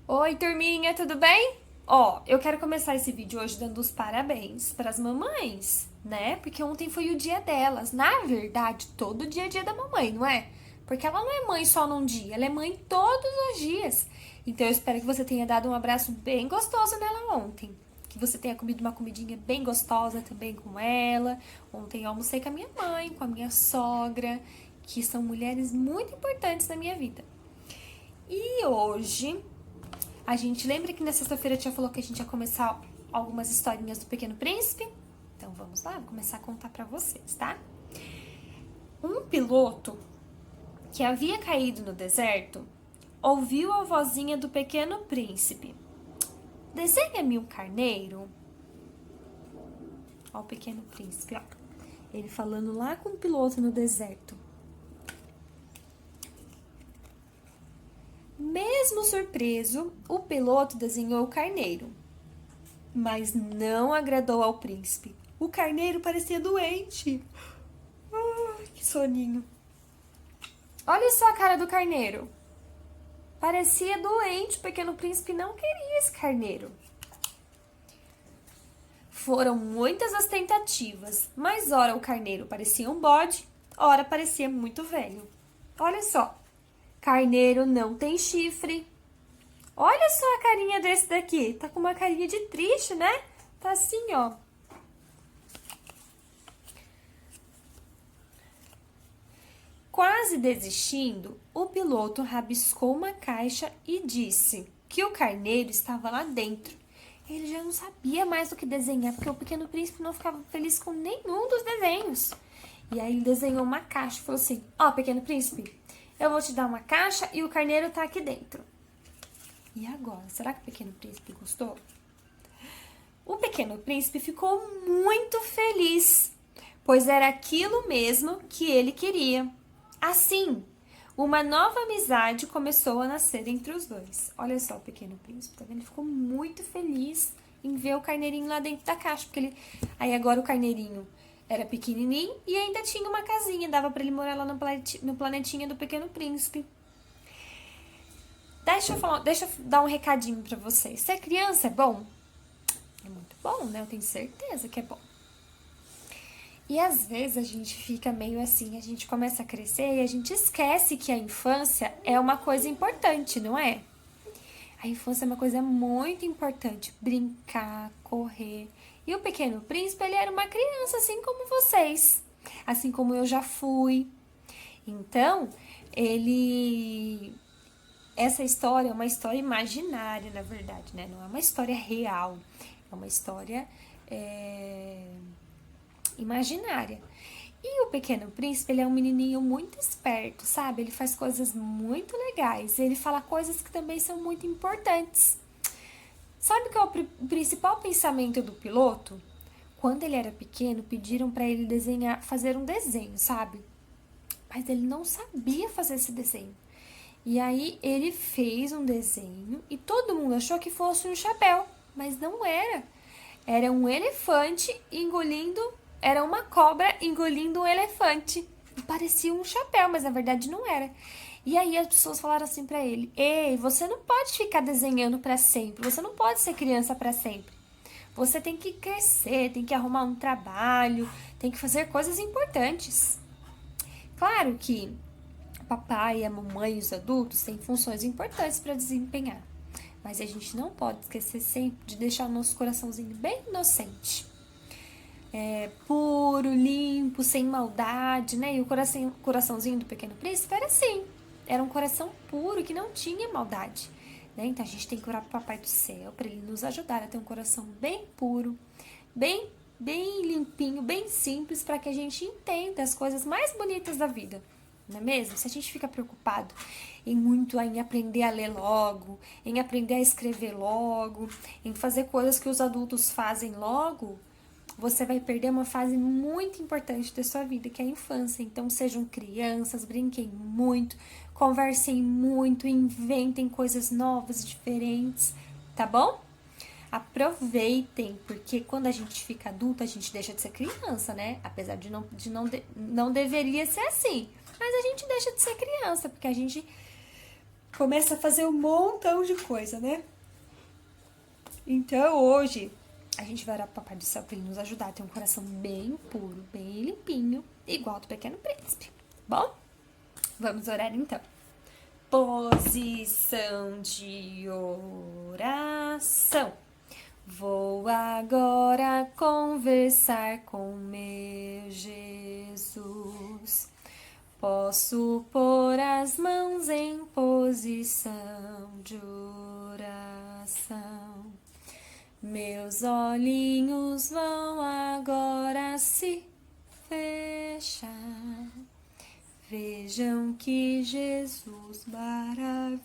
Oi, turminha, tudo bem? Ó, eu quero começar esse vídeo hoje dando os parabéns para as mamães, né? Porque ontem foi o dia delas. Na verdade, todo dia é dia da mamãe, não é? Porque ela não é mãe só num dia, ela é mãe todos os dias. Então eu espero que você tenha dado um abraço bem gostoso nela ontem. Que você tenha comido uma comidinha bem gostosa também com ela. Ontem eu almocei com a minha mãe, com a minha sogra, que são mulheres muito importantes na minha vida. E hoje a gente lembra que na sexta-feira a tia falou que a gente ia começar algumas historinhas do Pequeno Príncipe? Então vamos lá, vou começar a contar pra vocês, tá? Um piloto que havia caído no deserto ouviu a vozinha do Pequeno Príncipe. Desenha-me um carneiro. Ó o Pequeno Príncipe, ó. Ele falando lá com o piloto no deserto. Mesmo surpreso, o piloto desenhou o carneiro, mas não agradou ao príncipe. O carneiro parecia doente. Ai, que soninho. Olha só a cara do carneiro. Parecia doente, o Pequeno Príncipe não queria esse carneiro. Foram muitas as tentativas, mas ora o carneiro parecia um bode, ora parecia muito velho. Olha só, carneiro não tem chifre. Olha só a carinha desse daqui, tá com uma carinha de triste, né? Tá assim, ó. Quase desistindo, o piloto rabiscou uma caixa e disse que o carneiro estava lá dentro. Ele já não sabia mais o que desenhar, porque o Pequeno Príncipe não ficava feliz com nenhum dos desenhos. E aí ele desenhou uma caixa e falou assim: ó, Pequeno Príncipe, eu vou te dar uma caixa e o carneiro tá aqui dentro. E agora, será que o Pequeno Príncipe gostou? O Pequeno Príncipe ficou muito feliz, pois era aquilo mesmo que ele queria. Assim, uma nova amizade começou a nascer entre os dois. Olha só o Pequeno Príncipe, tá vendo? Ele ficou muito feliz em ver o carneirinho lá dentro da caixa, porque ele... Aí agora o carneirinho era pequenininho e ainda tinha uma casinha, dava para ele morar lá no planetinha do Pequeno Príncipe. Deixa eu dar um recadinho para vocês. Ser criança é bom? É muito bom, né? Eu tenho certeza que é bom. E às vezes a gente fica meio assim, a gente começa a crescer e a gente esquece que a infância é uma coisa importante, não é? A infância é uma coisa muito importante, brincar, correr. E o Pequeno Príncipe, ele era uma criança assim como vocês, assim como eu já fui. Então, essa história é uma história imaginária, na verdade, né? Não é uma história real, é uma história imaginária. E o Pequeno Príncipe, ele é um menininho muito esperto, sabe? Ele faz coisas muito legais. Ele fala coisas que também são muito importantes. Sabe qual é o principal pensamento do piloto? Quando ele era pequeno, pediram para ele fazer um desenho, sabe? Mas ele não sabia fazer esse desenho. E aí ele fez um desenho e todo mundo achou que fosse um chapéu, mas não era. Era um elefante engolindo, era uma cobra engolindo um elefante. E parecia um chapéu, mas na verdade não era. E aí as pessoas falaram assim pra ele: "Ei, você não pode ficar desenhando pra sempre. Você não pode ser criança pra sempre. Você tem que crescer, tem que arrumar um trabalho, tem que fazer coisas importantes." Claro que o papai, a mamãe e os adultos têm funções importantes para desempenhar. Mas a gente não pode esquecer sempre de deixar o nosso coraçãozinho bem inocente. Puro, limpo, sem maldade, né? E o coraçãozinho do Pequeno Príncipe era assim. Era um coração puro que não tinha maldade. Né? Então a gente tem que orar pro Papai do Céu para ele nos ajudar a ter um coração bem puro, bem limpinho, bem simples, para que a gente entenda as coisas mais bonitas da vida. Não é mesmo? Se a gente fica preocupado em aprender a ler logo, em aprender a escrever logo, em fazer coisas que os adultos fazem logo, você vai perder uma fase muito importante da sua vida, que é a infância. Então, sejam crianças, brinquem muito, conversem muito, inventem coisas novas, diferentes, tá bom? Aproveitem, porque quando a gente fica adulta, a gente deixa de ser criança, né? Apesar de não deveria ser assim. Mas a gente deixa de ser criança, porque a gente começa a fazer um montão de coisa, né? Então, hoje, a gente vai orar pro Papai do Céu pra ele nos ajudar a ter um coração bem puro, bem limpinho, igual do Pequeno Príncipe. Bom? Vamos orar então. Posição de oração. Vou agora conversar com meu Jesus. Posso pôr as mãos em posição de oração. Meus olhinhos vão agora se fechar. Vejam que Jesus maravilhoso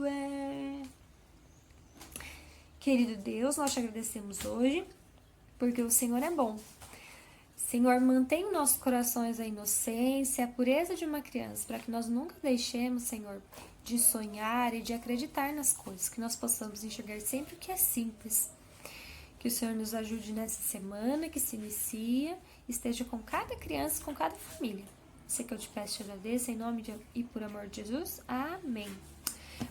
é. Querido Deus, nós te agradecemos hoje, porque o Senhor é bom. Senhor, mantém em nossos corações a inocência, a pureza de uma criança, para que nós nunca deixemos, Senhor, de sonhar e de acreditar nas coisas, que nós possamos enxergar sempre o que é simples. Que o Senhor nos ajude nessa semana que se inicia, esteja com cada criança, com cada família. Sei que eu te peço e te agradeço, em nome e por amor de Jesus. Amém.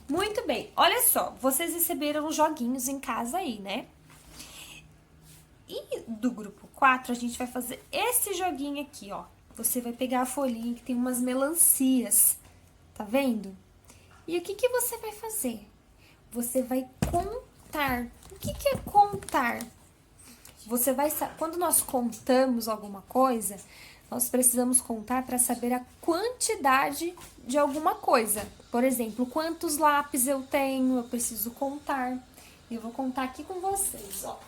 Muito bem, olha só, vocês receberam os joguinhos em casa aí, né? E do grupo 4, a gente vai fazer esse joguinho aqui, ó. Você vai pegar a folhinha que tem umas melancias, tá vendo? E o que que você vai fazer? Você vai contar. O que que é contar? Você vai, quando nós contamos alguma coisa, nós precisamos contar para saber a quantidade de alguma coisa. Por exemplo, quantos lápis eu tenho, eu preciso contar. Eu vou contar aqui com vocês, ó.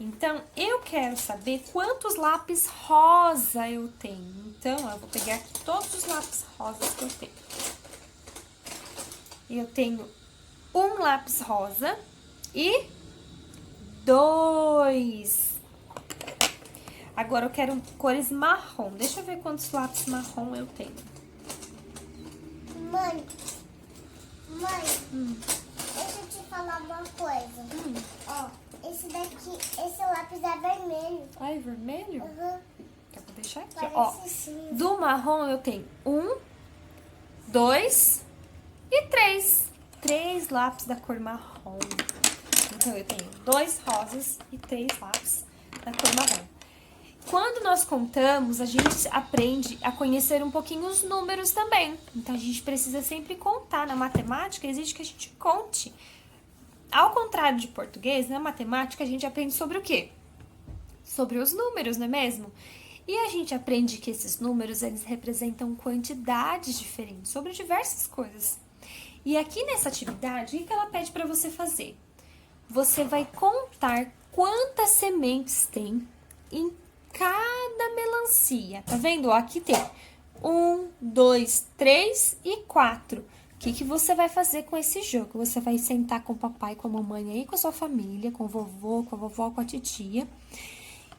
Então, eu quero saber quantos lápis rosa eu tenho. Então, eu vou pegar aqui todos os lápis rosas que eu tenho. Eu tenho um lápis rosa e 2. Agora, eu quero cores marrom. Deixa eu ver quantos lápis marrom eu tenho. Mãe, deixa eu te falar uma coisa. Ó, esse lápis é vermelho. Ah, é vermelho? Uhum. Eu vou deixar aqui, Parece ó. cinza. Do marrom eu tenho 1, 2 e 3. 3 lápis da cor marrom. Então, eu tenho 2 rosas e 3 lápis da cor marrom. Quando nós contamos, a gente aprende a conhecer um pouquinho os números também. Então, a gente precisa sempre contar. Na matemática, exige que a gente conte. Ao contrário de português, na matemática, a gente aprende sobre o quê? Sobre os números, não é mesmo? E a gente aprende que esses números, eles representam quantidades diferentes, sobre diversas coisas. E aqui nessa atividade, o que ela pede para você fazer? Você vai contar quantas sementes tem em cada melancia. Tá vendo? Ó, aqui tem 1, 2, 3 e 4. O que que você vai fazer com esse jogo? Você vai sentar com o papai, com a mamãe aí, com a sua família, com o vovô, com a vovó, com a titia.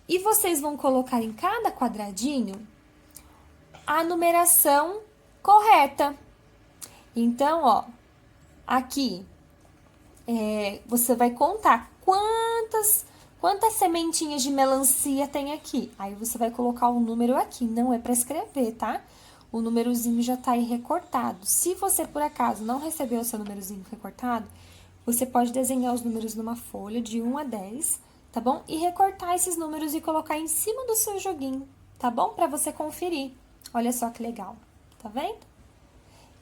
E vocês vão colocar em cada quadradinho a numeração correta. Então, ó, aqui você vai contar quantas sementinhas de melancia tem aqui. Aí você vai colocar o número aqui, não é para escrever, tá? O númerozinho já tá aí recortado. Se você, por acaso, não recebeu o seu númerozinho recortado, você pode desenhar os números numa folha de 1 a 10, tá bom? E recortar esses números e colocar em cima do seu joguinho, tá bom? Para você conferir. Olha só que legal, tá vendo?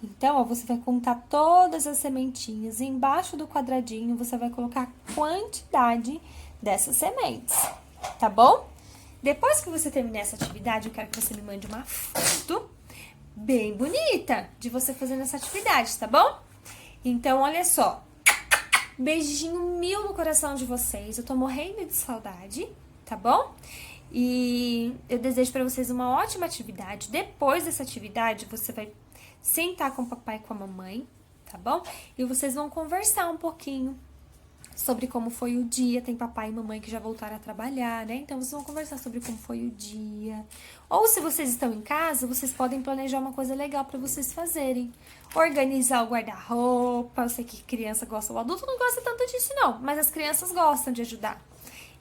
Então, ó, você vai contar todas as sementinhas e embaixo do quadradinho você vai colocar a quantidade dessas sementes, tá bom? Depois que você terminar essa atividade, eu quero que você me mande uma foto bem bonita de você fazendo essa atividade, tá bom? Então, olha só. Beijinho mil no coração de vocês. Eu tô morrendo de saudade, tá bom? E eu desejo pra vocês uma ótima atividade. Depois dessa atividade, você vai sentar com o papai e com a mamãe, tá bom? E vocês vão conversar um pouquinho sobre como foi o dia. Tem papai e mamãe que já voltaram a trabalhar, né? Então, vocês vão conversar sobre como foi o dia. Ou se vocês estão em casa, vocês podem planejar uma coisa legal pra vocês fazerem. Organizar o guarda-roupa. Eu sei que criança gosta, o adulto não gosta tanto disso, não. Mas as crianças gostam de ajudar.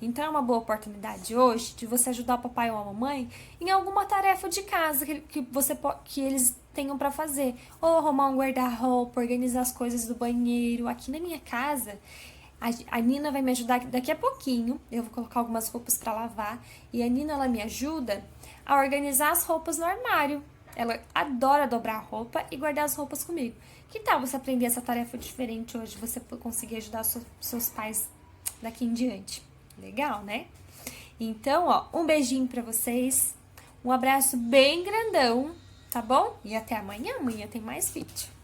Então é uma boa oportunidade hoje de você ajudar o papai ou a mamãe em alguma tarefa de casa que eles tenham para fazer. Ou arrumar um guarda-roupa, organizar as coisas do banheiro. Aqui na minha casa, a Nina vai me ajudar daqui a pouquinho. Eu vou colocar algumas roupas para lavar. E a Nina, ela me ajuda a organizar as roupas no armário. Ela adora dobrar a roupa e guardar as roupas comigo. Que tal você aprender essa tarefa diferente hoje? Você conseguir ajudar seus pais daqui em diante. Legal, né? Então, ó, um beijinho pra vocês. Um abraço bem grandão, tá bom? E até amanhã. Amanhã tem mais vídeo.